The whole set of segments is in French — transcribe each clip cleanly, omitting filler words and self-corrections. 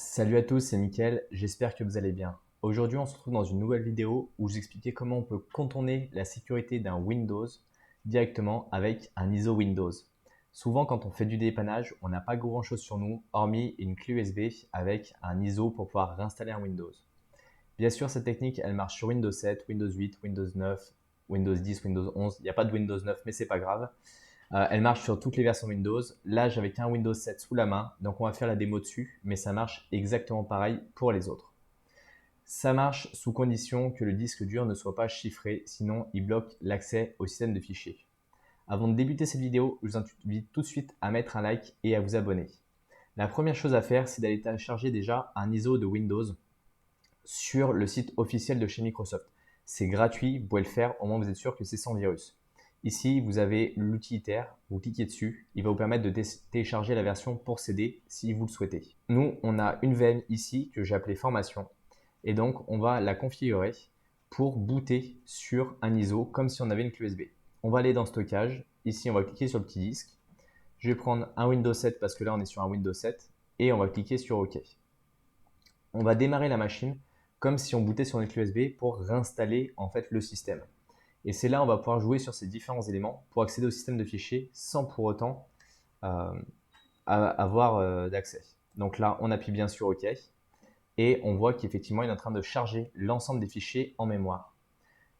Salut à tous, c'est Mickaël, j'espère que vous allez bien. Aujourd'hui, on se retrouve dans une nouvelle vidéo où je vous expliquais comment on peut contourner la sécurité d'un Windows directement avec un ISO Windows. Souvent, quand on fait du dépannage, on n'a pas grand-chose sur nous, hormis une clé USB avec un ISO pour pouvoir réinstaller un Windows. Bien sûr, cette technique, elle marche sur Windows 7, Windows 8, Windows 9, Windows 10, Windows 11. Il n'y a pas de Windows 9, mais c'est pas grave. Elle marche sur toutes les versions Windows. Là, j'avais qu'un Windows 7 sous la main, donc on va faire la démo dessus, mais ça marche exactement pareil pour les autres. Ça marche sous condition que le disque dur ne soit pas chiffré, sinon il bloque l'accès au système de fichiers. Avant de débuter cette vidéo, je vous invite tout de suite à mettre un like et à vous abonner. La première chose à faire, c'est d'aller télécharger déjà un ISO de Windows sur le site officiel de chez Microsoft. C'est gratuit, vous pouvez le faire, au moins vous êtes sûr que c'est sans virus. Ici, vous avez l'utilitaire, vous cliquez dessus, il va vous permettre de télécharger la version pour CD si vous le souhaitez. Nous, on a une VM ici que j'ai appelée formation et donc on va la configurer pour booter sur un ISO comme si on avait une clé USB. On va aller dans stockage, ici on va cliquer sur le petit disque, je vais prendre un Windows 7 parce que là on est sur un Windows 7 et on va cliquer sur OK. On va démarrer la machine comme si on bootait sur une clé USB pour réinstaller en fait le système. Et c'est là où on va pouvoir jouer sur ces différents éléments pour accéder au système de fichiers sans pour autant euh, avoir d'accès. Donc là, on appuie bien sur OK et on voit qu'effectivement, il est en train de charger l'ensemble des fichiers en mémoire.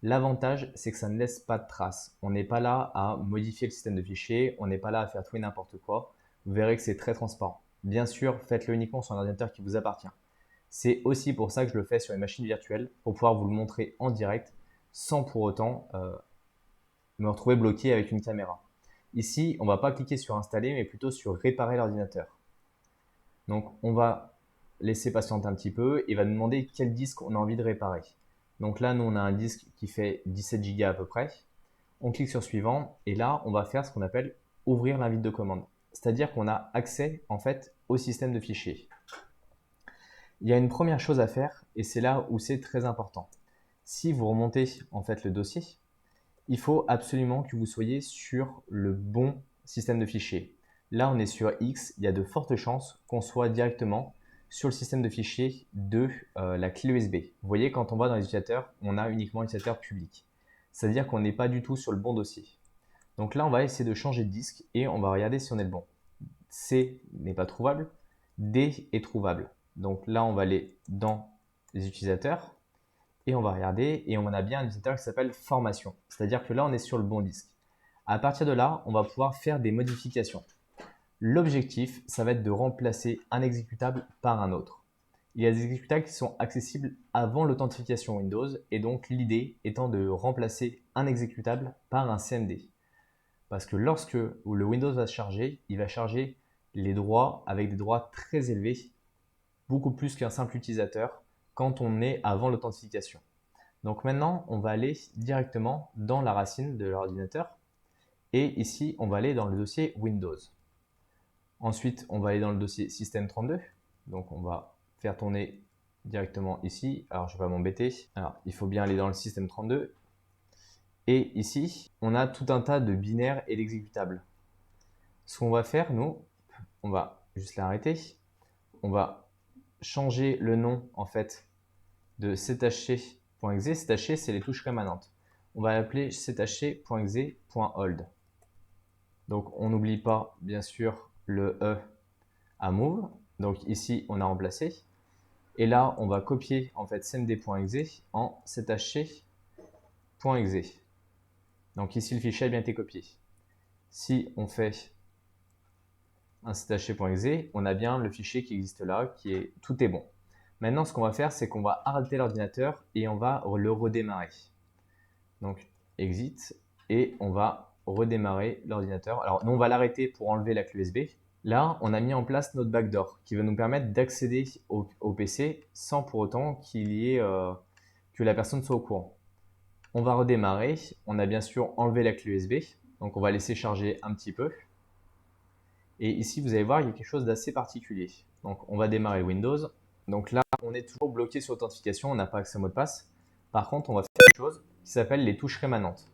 L'avantage, c'est que ça ne laisse pas de traces. On n'est pas là à modifier le système de fichiers, on n'est pas là à faire tout et n'importe quoi. Vous verrez que c'est très transparent. Bien sûr, faites-le uniquement sur un ordinateur qui vous appartient. C'est aussi pour ça que je le fais sur les machines virtuelles, pour pouvoir vous le montrer en direct sans pour autant me retrouver bloqué avec une caméra. Ici, on ne va pas cliquer sur installer, mais plutôt sur réparer l'ordinateur. Donc, on va laisser patienter un petit peu et va nous demander quel disque on a envie de réparer. Donc là, nous, on a un disque qui fait 17 Go à peu près. On clique sur suivant et là, on va faire ce qu'on appelle ouvrir l'invite de commande. C'est-à-dire qu'on a accès en fait au système de fichiers. Il y a une première chose à faire et c'est là où c'est très important. Si vous remontez en fait le dossier, il faut absolument que vous soyez sur le bon système de fichiers. Là, on est sur X, il y a de fortes chances qu'on soit directement sur le système de fichiers de la clé USB. Vous voyez, quand on va dans les utilisateurs, on a uniquement l'utilisateur public. C'est-à-dire qu'on n'est pas du tout sur le bon dossier. Donc là, on va essayer de changer de disque et on va regarder si on est le bon. C n'est pas trouvable, D est trouvable. Donc là, on va aller dans les utilisateurs et on va regarder et on a bien un utilisateur qui s'appelle formation. C'est-à-dire que là, on est sur le bon disque. À partir de là, on va pouvoir faire des modifications. L'objectif, ça va être de remplacer un exécutable par un autre. Il y a des exécutables qui sont accessibles avant l'authentification Windows et donc l'idée étant de remplacer un exécutable par un CMD. Parce que lorsque le Windows va se charger, il va charger les droits avec des droits très élevés, beaucoup plus qu'un simple utilisateur quand on est avant l'authentification. Donc maintenant, on va aller directement dans la racine de l'ordinateur et ici, on va aller dans le dossier Windows. Ensuite, on va aller dans le dossier System32. Donc on va faire tourner directement ici. Alors je ne vais pas m'embêter. Alors il faut bien aller dans le System32. Et ici, on a tout un tas de binaires et d'exécutables. Ce qu'on va faire, nous, on va juste l'arrêter. On va changer le nom en fait de ctHC.exe. ctHC, c'est les touches rémanentes. On va l'appeler ctHC.exe.hold. Donc on n'oublie pas bien sûr le E à move. Donc ici on a remplacé. Et là on va copier en fait cmd.exe en ctHC.exe. Donc ici le fichier a bien été copié. Si on fait un ctHC.exe, on a bien le fichier qui existe là, tout est bon. Maintenant, ce qu'on va faire, c'est qu'on va arrêter l'ordinateur et on va le redémarrer. Donc, exit, et on va redémarrer l'ordinateur. Alors, nous, on va l'arrêter pour enlever la clé USB. Là, on a mis en place notre backdoor qui va nous permettre d'accéder au PC sans pour autant que la personne soit au courant. On va redémarrer. On a bien sûr enlevé la clé USB. Donc, on va laisser charger un petit peu. Et ici, vous allez voir, il y a quelque chose d'assez particulier. Donc, on va démarrer Windows. Donc là, on est toujours bloqué sur l'authentification, on n'a pas accès au mot de passe. Par contre, on va faire quelque chose qui s'appelle les touches rémanentes.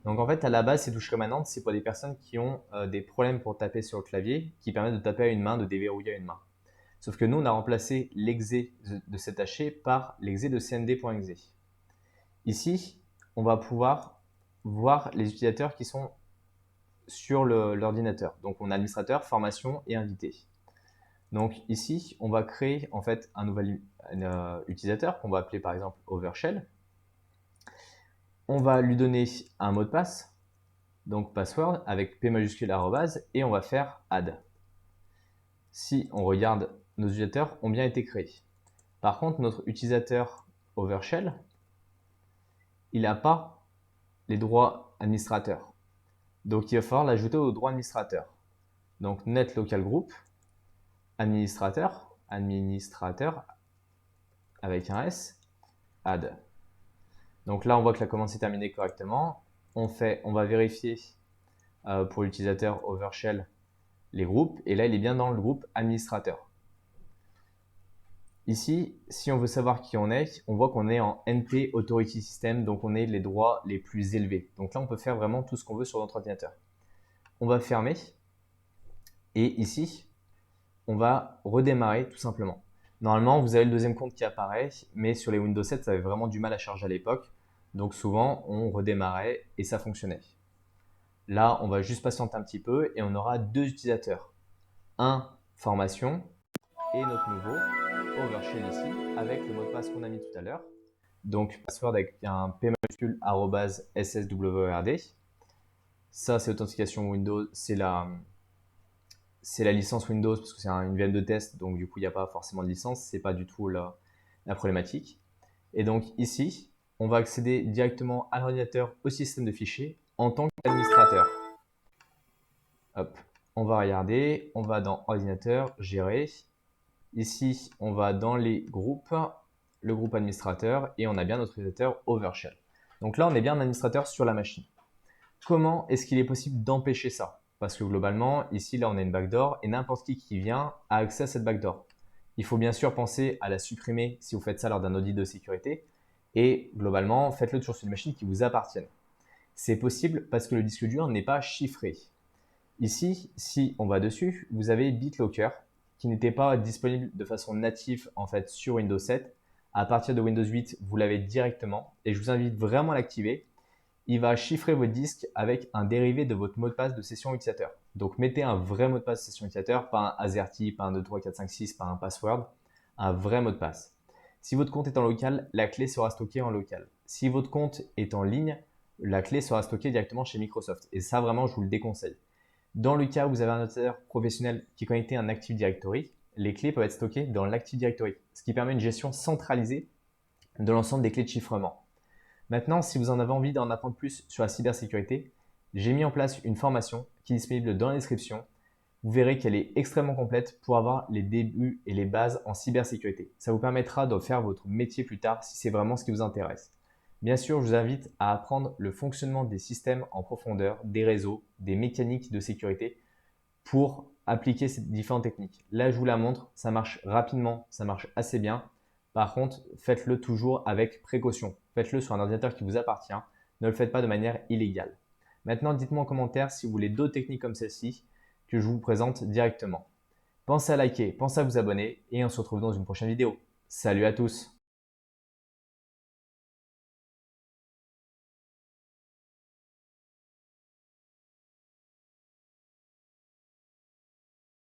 Donc en fait, à la base, ces touches rémanentes, c'est pour des personnes qui ont des problèmes pour taper sur le clavier, qui permettent de taper à une main, de déverrouiller à une main. Sauf que nous, on a remplacé l'exe de cet haché par l'exe de cmd.exe. Ici, on va pouvoir voir les utilisateurs qui sont sur l'ordinateur. Donc, on a administrateur, formation et invité. Donc ici, on va créer en fait un nouvel utilisateur qu'on va appeler par exemple Overshell. On va lui donner un mot de passe, donc password avec P majuscule arrobase, et on va faire add. Si on regarde, nos utilisateurs ont bien été créés. Par contre, notre utilisateur Overshell, il n'a pas les droits administrateurs. Donc il va falloir l'ajouter aux droits administrateurs. Donc net local group, administrateur avec un S, add. Donc là, on voit que la commande s'est terminée correctement. On va vérifier pour l'utilisateur Overshell les groupes. Et là, il est bien dans le groupe administrateur. Ici, si on veut savoir qui on est, on voit qu'on est en NP Authority System, donc on est les droits les plus élevés. Donc là, on peut faire vraiment tout ce qu'on veut sur notre ordinateur. On va fermer. Et ici, on va redémarrer tout simplement. Normalement, vous avez le deuxième compte qui apparaît, mais sur les Windows 7, ça avait vraiment du mal à charger à l'époque. Donc souvent, on redémarrait et ça fonctionnait. Là, on va juste patienter un petit peu et on aura deux utilisateurs. Un formation et notre nouveau Overshell ici avec le mot de passe qu'on a mis tout à l'heure. Donc password avec un P majuscule @sswrd. Ça, c'est l'authentification Windows, c'est la licence Windows parce que c'est une VM de test, donc du coup, il n'y a pas forcément de licence, c'est pas du tout la problématique. Et donc ici, on va accéder directement à l'ordinateur au système de fichiers en tant qu'administrateur. Hop, on va regarder, on va dans ordinateur, gérer. Ici, on va dans les groupes, le groupe administrateur, et on a bien notre utilisateur Overshell. Donc là, on est bien un administrateur sur la machine. Comment est-ce qu'il est possible d'empêcher ça? Parce que globalement, ici, là, on a une backdoor et n'importe qui vient a accès à cette backdoor. Il faut bien sûr penser à la supprimer si vous faites ça lors d'un audit de sécurité. Et globalement, faites-le toujours sur une machine qui vous appartienne. C'est possible parce que le disque dur n'est pas chiffré. Ici, si on va dessus, vous avez BitLocker qui n'était pas disponible de façon native en fait sur Windows 7. À partir de Windows 8, vous l'avez directement et je vous invite vraiment à l'activer. Il va chiffrer votre disque avec un dérivé de votre mot de passe de session utilisateur. Donc mettez un vrai mot de passe de session utilisateur, pas un AZERTY, pas un 2, 3, 4, 5, 6, pas un password, un vrai mot de passe. Si votre compte est en local, la clé sera stockée en local. Si votre compte est en ligne, la clé sera stockée directement chez Microsoft. Et ça, vraiment, je vous le déconseille. Dans le cas où vous avez un ordinateur professionnel qui est connecté à un Active Directory, les clés peuvent être stockées dans l'Active Directory, ce qui permet une gestion centralisée de l'ensemble des clés de chiffrement. Maintenant, si vous en avez envie d'en apprendre plus sur la cybersécurité, j'ai mis en place une formation qui est disponible dans la description. Vous verrez qu'elle est extrêmement complète pour avoir les débuts et les bases en cybersécurité. Ça vous permettra de faire votre métier plus tard si c'est vraiment ce qui vous intéresse. Bien sûr, je vous invite à apprendre le fonctionnement des systèmes en profondeur, des réseaux, des mécaniques de sécurité pour appliquer ces différentes techniques. Là, je vous la montre, ça marche rapidement, ça marche assez bien. Par contre, faites-le toujours avec précaution. Faites-le sur un ordinateur qui vous appartient. Ne le faites pas de manière illégale. Maintenant, dites-moi en commentaire si vous voulez d'autres techniques comme celle-ci que je vous présente directement. Pensez à liker, pensez à vous abonner et on se retrouve dans une prochaine vidéo. Salut à tous!